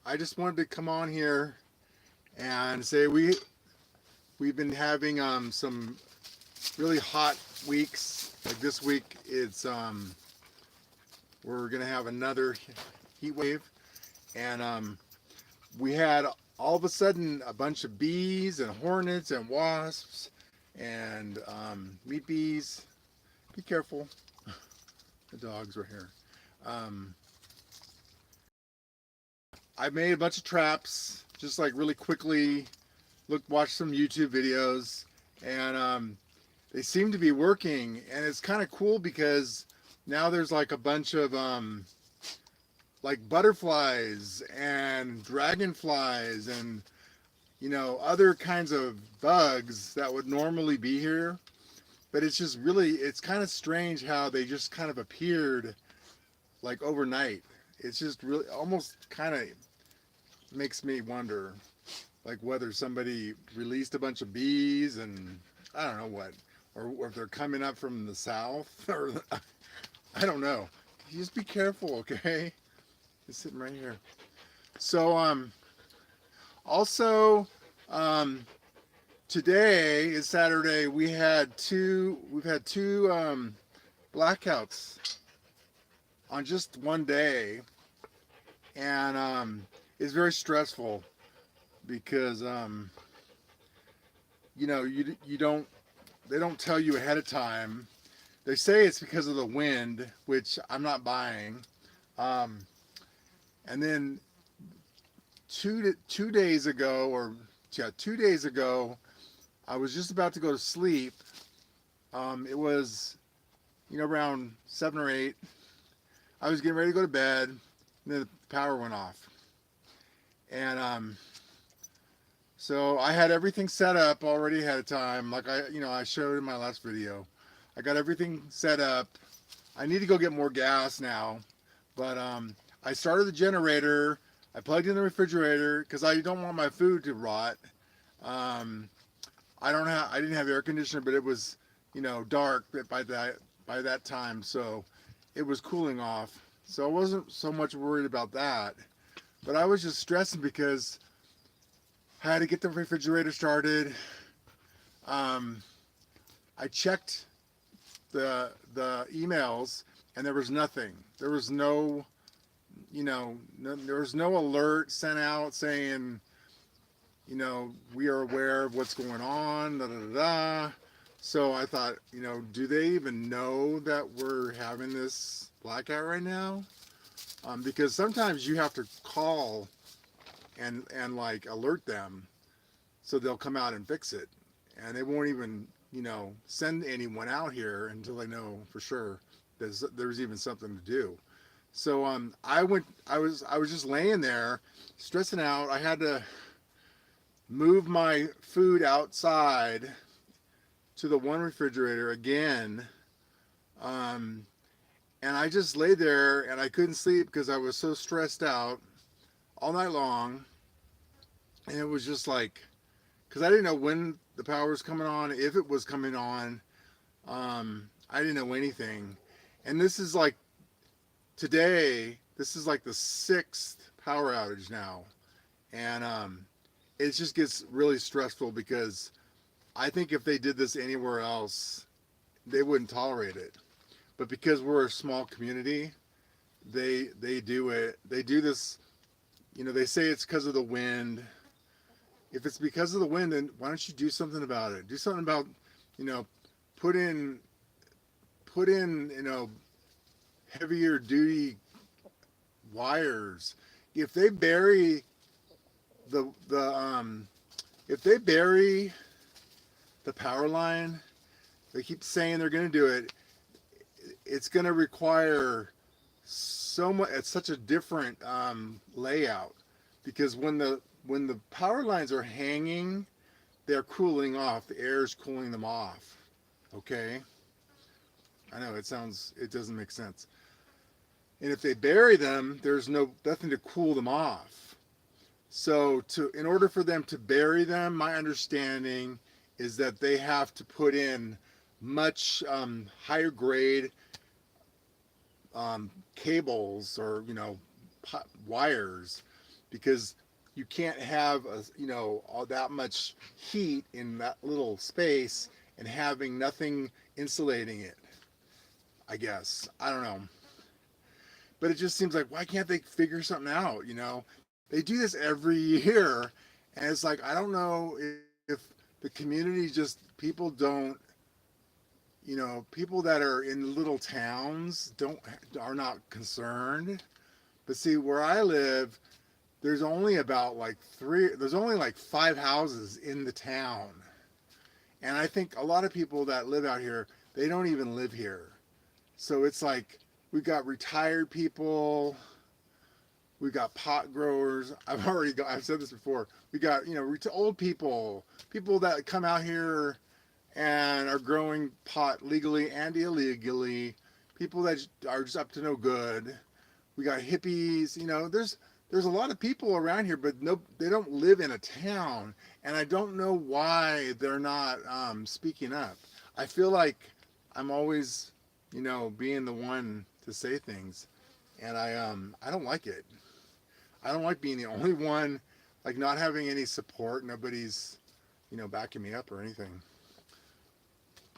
I just wanted to come on here and say we've been having some really hot weeks. Like this week, it's we're gonna have another heat wave, and we had all of a sudden a bunch of bees and hornets and wasps and meat bees. Be careful, the dogs were here. Um, I made a bunch of traps, just like really quickly. Watched some YouTube videos, and they seem to be working. And it's kind of cool because now there's like a bunch of like butterflies and dragonflies and other kinds of bugs that would normally be here. But it's just really, it's kind of strange how they just kind of appeared like overnight. It's just really almost kind of makes me wonder like whether somebody released a bunch of bees and I don't know what, or if they're coming up from the south, or I don't know. You just be careful, okay? It's sitting right here. So also today is Saturday. We've had two blackouts on just one day, and it's very stressful because you don't, they don't tell you ahead of time. They say it's because of the wind, which I'm not buying. And then two days ago, or yeah, 2 days ago, I was just about to go to sleep. It was around 7 or 8. I was getting ready to go to bed, and then the power went off. And so I had everything set up already ahead of time, like I showed in my last video. I got everything set up. I need to go get more gas now, but I started the generator. I plugged in the refrigerator because I don't want my food to rot. I didn't have air conditioner, but it was dark by that time, so it was cooling off. So I wasn't so much worried about that, but I was just stressing because I had to get the refrigerator started. I checked the emails, and there was nothing. There was no, there was no alert sent out saying, we are aware of what's going on. Da, da, da, da. So I thought, do they even know that we're having this blackout right now? Because sometimes you have to call and like alert them so they'll come out and fix it, and they won't even send anyone out here until they know for sure there's even something to do. So I was just laying there stressing out. I had to move my food outside to the one refrigerator again, and I just lay there and I couldn't sleep because I was so stressed out all night long. And it was just like, because I didn't know when the power was coming on, if it was coming on. I didn't know anything. And this is like today, this is like the 6th power outage now. And it just gets really stressful because I think if they did this anywhere else, they wouldn't tolerate it. But because we're a small community, they do it. They do this, they say it's because of the wind. If it's because of the wind, then why don't you do something about it? Do something about, put in, heavier duty wires. If they bury if they bury the power line, they keep saying they're going to do it. It's going to require so much. It's such a different layout, because when the power lines are hanging, they're cooling off. The air is cooling them off. Okay. I know it doesn't make sense. And if they bury them, there's nothing to cool them off. So in order for them to bury them, my understanding is that they have to put in much higher grade cables or wires because you can't have all that much heat in that little space and having nothing insulating it. I guess I don't know, but it just seems like why can't they figure something out? They do this every year, and it's like I don't know if the community just people don't people that are in little towns don't are not concerned. But see, where I live, there's only about like there's only like 5 houses in the town. And I think a lot of people that live out here, they don't even live here. So it's like we got retired people, we got pot growers. I've said this before. We got, old people, people that come out here and are growing pot legally and illegally, people that are just up to no good. We got hippies, there's a lot of people around here, but no, they don't live in a town, and I don't know why they're not speaking up. I feel like I'm always, being the one to say things, and I don't like it. I don't like being the only one, like not having any support. Nobody's, backing me up or anything.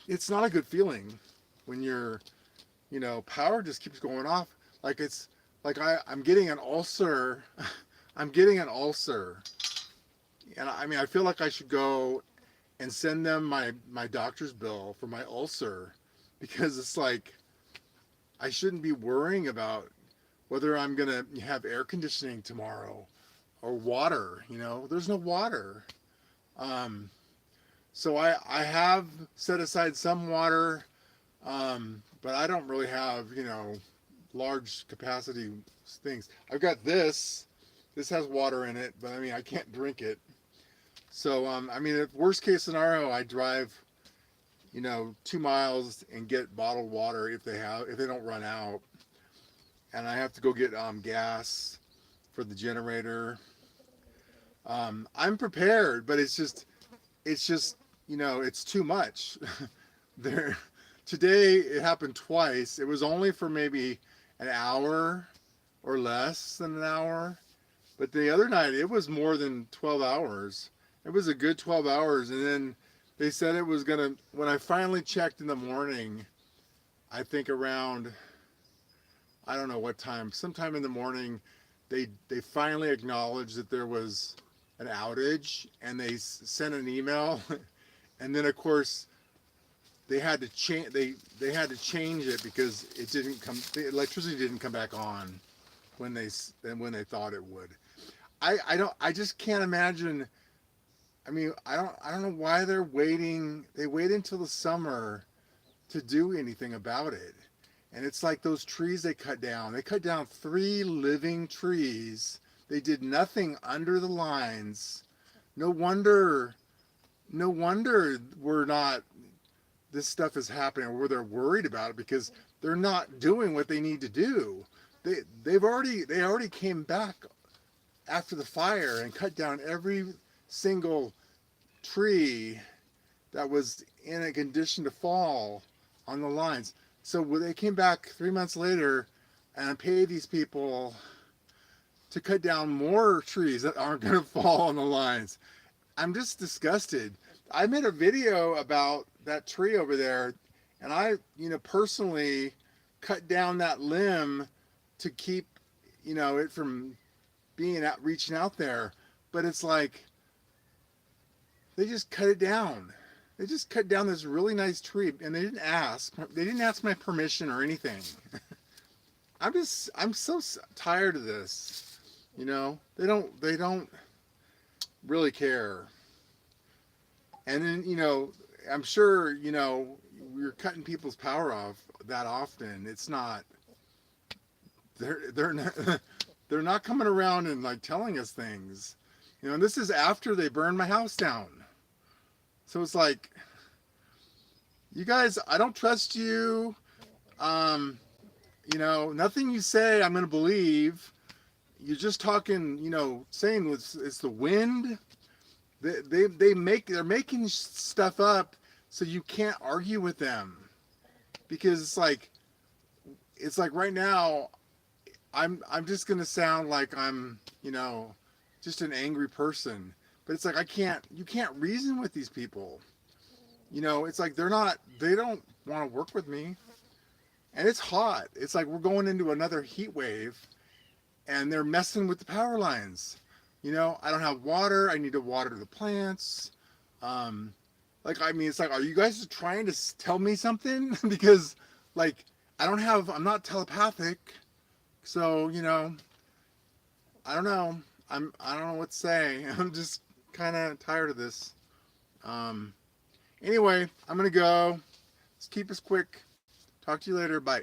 It's not a good feeling when power just keeps going off. Like it's like I'm getting an ulcer. I'm getting an ulcer. And I mean, I feel like I should go and send them my doctor's bill for my ulcer, because it's like I shouldn't be worrying about whether I'm going to have air conditioning tomorrow or water. There's no water. So I have set aside some water, but I don't really have, large capacity things. I've got this. This has water in it, but I mean, I can't drink it. So, I mean, if worst case scenario, I drive, 2 miles and get bottled water if they don't run out. And I have to go get gas for the generator. I'm prepared, but it's just, it's too much. There, today it happened twice. It was only for maybe an hour or less than an hour, but the other night it was more than 12 hours. It was a good 12 hours, and then they said it was gonna. When I finally checked in the morning, I think around, I don't know what time, sometime in the morning, they finally acknowledged that there was an outage, and they sent an email, and then of course they had to change it because the electricity didn't come back on when they thought it would. I just can't imagine. I mean, I don't know why they're waiting. They wait until the summer to do anything about it. And it's like those trees they cut down. They cut down 3 living trees. They did nothing under the lines. No wonder we're not, this stuff is happening, or they're worried about it, because they're not doing what they need to do. They already came back after the fire and cut down every single tree that was in a condition to fall on the lines. So they came back 3 months later and paid these people to cut down more trees that aren't going to fall on the lines. I'm just disgusted. I made a video about that tree over there, and I, personally cut down that limb to keep, it from reaching out there. But it's like, they just cut it down. They just cut down this really nice tree, and they didn't ask my permission or anything. I'm so tired of this. They don't really care. And then, I'm sure, we're cutting people's power off that often. It's not, they're not, they're not coming around and like telling us things, and this is after they burned my house down. So it's like, you guys, I don't trust you. Nothing you say I'm going to believe. You're just talking, saying it's the wind. They're making stuff up so you can't argue with them, because it's like right now I'm just going to sound like I'm, just an angry person. But it's like you can't reason with these people. You know, it's like they don't want to work with me. And it's hot. It's like we're going into another heat wave and they're messing with the power lines. You know, I don't have water. I need to water the plants. Um, like, I mean, it's like, are you guys trying to tell me something? Because, like, I'm not telepathic. So, you know, I don't know. I don't know what to say. I'm just kind of tired of this. Um, anyway, I'm going to go. Let's keep this quick. Talk to you later. Bye.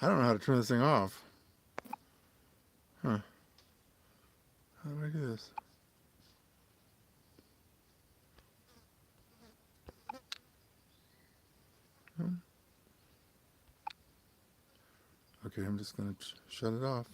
I don't know how to turn this thing off. Huh. How do I do this? Hmm. Okay, I'm just going to shut it off.